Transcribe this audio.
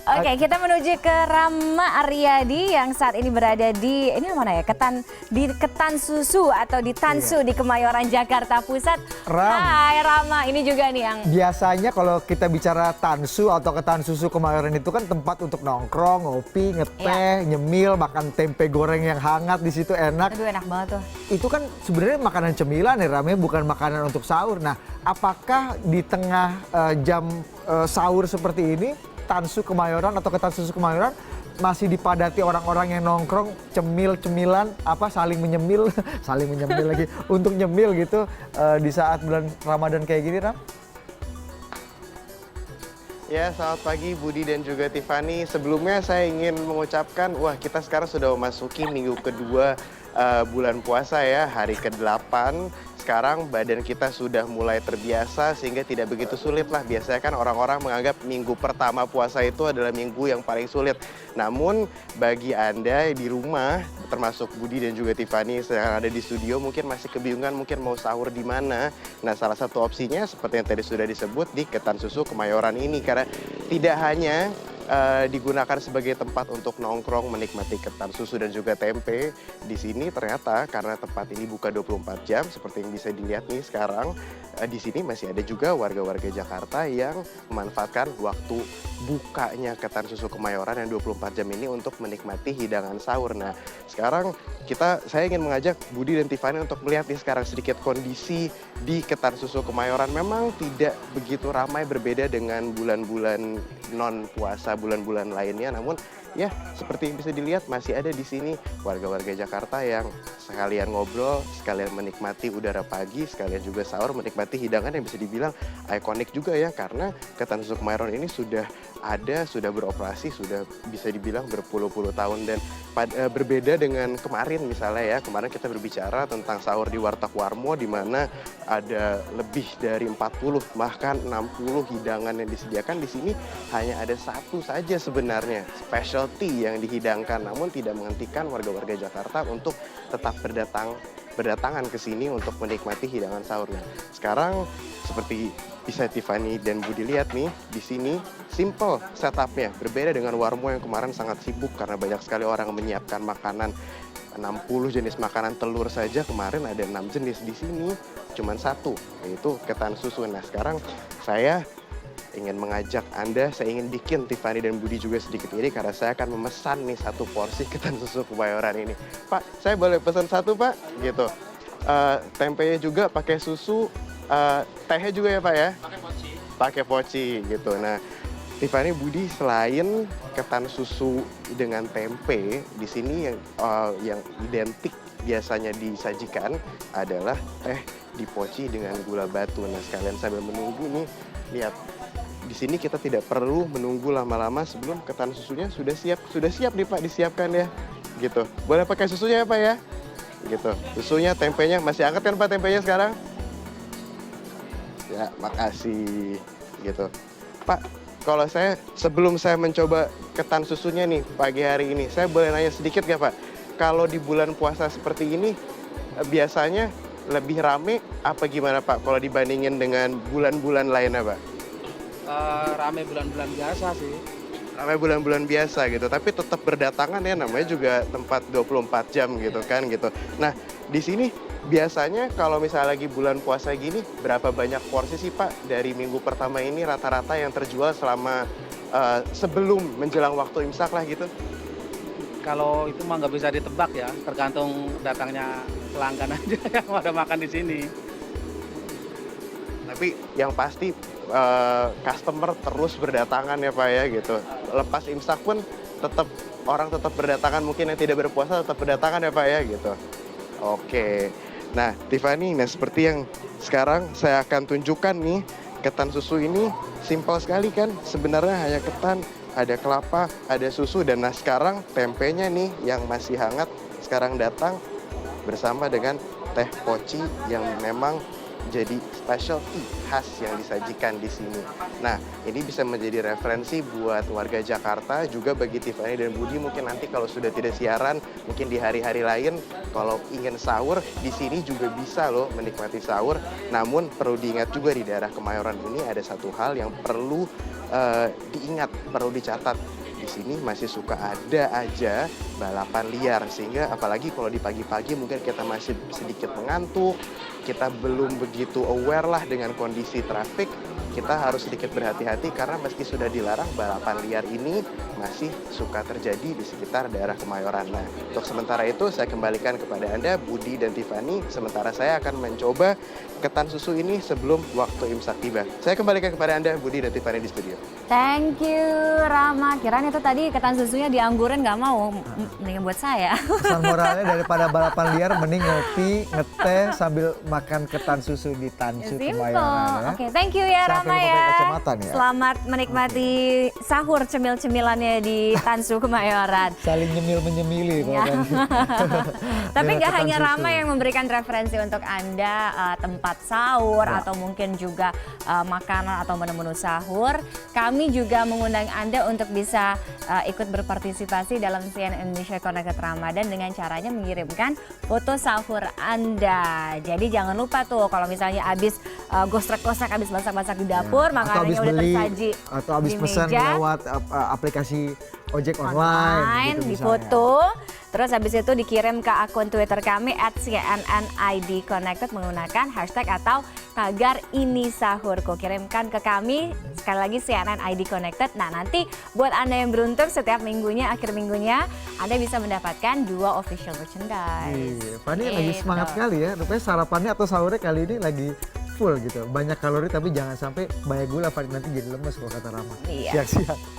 Oke, kita menuju ke Rama Aryadi yang saat ini berada di mana ya? Ketan Susu atau di Tansu di Kemayoran Jakarta Pusat. Hai Rama, ini juga nih yang biasanya kalau kita bicara Tansu atau Ketan Susu Kemayoran itu kan tempat untuk nongkrong, ngopi, ngeteh, nyemil, makan tempe goreng yang hangat di situ enak. Aduh enak banget tuh. Itu kan sebenarnya makanan cemilan ya Rame, bukan makanan untuk sahur. Nah, apakah di tengah jam sahur seperti ini Tansu Kemayoran atau Ketan Susu Kemayoran masih dipadati orang-orang yang nongkrong cemilan saling menyemil saling menyemil lagi untuk nyemil gitu di saat bulan Ramadan kayak gini, Ram? Ya, selamat pagi Budi dan juga Tiffany. Sebelumnya saya ingin mengucapkan, kita sekarang sudah memasuki minggu kedua bulan puasa ya, hari ke-8. Sekarang badan kita sudah mulai terbiasa sehingga tidak begitu sulit lah. Biasanya kan orang-orang menganggap minggu pertama puasa itu adalah minggu yang paling sulit. Namun bagi Anda di rumah, termasuk Budi dan juga Tiffany yang ada di studio mungkin masih kebingungan mungkin mau sahur di mana. Nah, salah satu opsinya seperti yang tadi sudah disebut di Ketan Susu Kemayoran ini, karena tidak hanya digunakan sebagai tempat untuk nongkrong menikmati ketan susu dan juga tempe. Di sini ternyata karena tempat ini buka 24 jam seperti yang bisa dilihat nih sekarang, di sini masih ada juga warga-warga Jakarta yang memanfaatkan waktu bukanya Ketan Susu Kemayoran yang 24 jam ini untuk menikmati hidangan sahur. Nah, sekarang saya ingin mengajak Budi dan Tiffany untuk melihat nih sekarang sedikit kondisi di Ketan Susu Kemayoran. Memang tidak begitu ramai, berbeda dengan bulan-bulan non puasa, bulan-bulan lainnya. Namun ya seperti yang bisa dilihat masih ada di sini warga-warga Jakarta yang sekalian ngobrol, sekalian menikmati udara pagi, sekalian juga sahur, menikmati hidangan yang bisa dibilang ikonik juga ya, karena Ketan Susu Kemayoran ini sudah beroperasi, sudah bisa dibilang berpuluh-puluh tahun. Dan berbeda dengan kemarin misalnya ya, kemarin kita berbicara tentang sahur di Warteg Warmo di mana ada lebih dari 40 bahkan 60 hidangan yang disediakan. Di sini hanya ada satu saja sebenarnya specialty yang dihidangkan, namun tidak menghentikan warga-warga Jakarta untuk tetap berdatangan ke sini untuk menikmati hidangan sahur. Nah, sekarang seperti bisa Tiffany dan Budi lihat nih, di sini simple setupnya, berbeda dengan Warmo yang kemarin sangat sibuk karena banyak sekali orang menyiapkan makanan. 60 jenis makanan telur saja kemarin ada 6 jenis, di sini cuma satu, yaitu ketan susu. Nah, sekarang saya ingin mengajak Anda, saya ingin bikin Tiffany dan Budi juga sedikit iri karena saya akan memesan nih satu porsi ketan susu Kemayoran ini. Pak, saya boleh pesan satu Pak? Gitu. Tempenya juga pakai susu, tehnya juga ya Pak ya? Pakai poci gitu. Nah, Tiffany, Budi, selain ketan susu dengan tempe, di sini yang identik biasanya disajikan adalah teh dipoci dengan gula batu. Nah, sekalian sambil menunggu nih, lihat. Di sini kita tidak perlu menunggu lama-lama sebelum ketan susunya sudah siap nih Pak, disiapkan ya. Gitu. Boleh pakai susunya ya Pak ya? Gitu. Susunya, tempenya masih hangat kan Pak tempenya sekarang? Ya, makasih. Gitu. Pak, kalau sebelum saya mencoba ketan susunya nih pagi hari ini, saya boleh nanya sedikit nggak Pak? Kalau di bulan puasa seperti ini, biasanya lebih rame apa gimana Pak kalau dibandingin dengan bulan-bulan lainnya Pak? Rame bulan-bulan biasa sih. Rame bulan-bulan biasa gitu, tapi tetap berdatangan ya, namanya juga tempat 24 jam gitu kan gitu. Nah, di sini biasanya kalau misalnya lagi bulan puasa gini, berapa banyak porsi sih Pak dari minggu pertama ini rata-rata yang terjual selama sebelum menjelang waktu imsak lah gitu? Kalau itu mah nggak bisa ditebak ya, tergantung datangnya pelanggan aja yang ada makan di sini. Tapi yang pasti customer terus berdatangan ya Pak ya gitu. Lepas imsak pun orang tetap berdatangan, mungkin yang tidak berpuasa tetap berdatangan ya Pak ya gitu. Oke. Nah, Tiffany, seperti yang sekarang saya akan tunjukkan nih, ketan susu ini simpel sekali kan. Sebenarnya hanya ketan, ada kelapa, ada susu, dan sekarang tempenya nih yang masih hangat sekarang datang bersama dengan teh poci yang memang jadi specialty khas yang disajikan di sini. Nah, ini bisa menjadi referensi buat warga Jakarta, juga bagi Tiffany dan Budi mungkin nanti kalau sudah tidak siaran, mungkin di hari-hari lain kalau ingin sahur, di sini juga bisa loh menikmati sahur. Namun perlu diingat juga di daerah Kemayoran ini ada satu hal yang perlu diingat, perlu dicatat. Di sini masih suka ada aja balapan liar, sehingga apalagi kalau di pagi-pagi mungkin kita masih sedikit mengantuk, kita belum begitu aware lah dengan kondisi trafik, kita harus sedikit berhati-hati karena meski sudah dilarang, balapan liar ini masih suka terjadi di sekitar daerah Kemayoran. Nah, untuk sementara itu saya kembalikan kepada Anda, Budi dan Tiffany, sementara saya akan mencoba ketan susu ini sebelum waktu imsak tiba. Saya kembalikan kepada Anda, Budi dan Tiffany di studio. Thank you Rama. Kirain itu tadi ketan susunya dianggurin nggak mau, mendingan buat saya. Pesan moralnya daripada balapan liar mending ngopi, ngeteh sambil makan ketan susu di Tansu Simple. Kemayoran ya. Oke, thank you ya Sampai Rama lupa ya. pakai kacamata nih ya. Selamat menikmati sahur cemil-cemilannya di Tansu Kemayoran. Saling nyemil-menyemili kalau Ya. Tansu. Tapi Dengan nggak ketan hanya susu. Rama yang memberikan referensi untuk Anda tempat sahur Ya. atau mungkin juga makanan atau menu-menu sahur. Kami juga mengundang Anda untuk bisa ikut berpartisipasi dalam CNN Indonesia Connected Ramadan dengan caranya mengirimkan foto sahur Anda. Jadi jangan lupa tuh kalau misalnya habis gosrek-gosrek, habis masak-masak di dapur, Ya, atau habis makanannya udah beli, tersaji atau habis di pesan meja. lewat aplikasi ojek online gitu di misalnya. foto, terus habis itu dikirim ke akun Twitter kami @cnnidconnected menggunakan hashtag atau tagar ini sahurku. Kirimkan ke kami, sekali lagi CNN ID Connected. Nah nanti buat Anda yang beruntung setiap minggunya, akhir minggunya, Anda bisa mendapatkan 2 official merchandise. Iya, Fani lagi Gitu. semangat sekali ya. Rupanya sarapannya atau sahurnya kali ini lagi full gitu. Banyak kalori tapi jangan sampai banyak gula, Fani nanti jadi lemes kalau kata Rama. Iya. Siap-siap.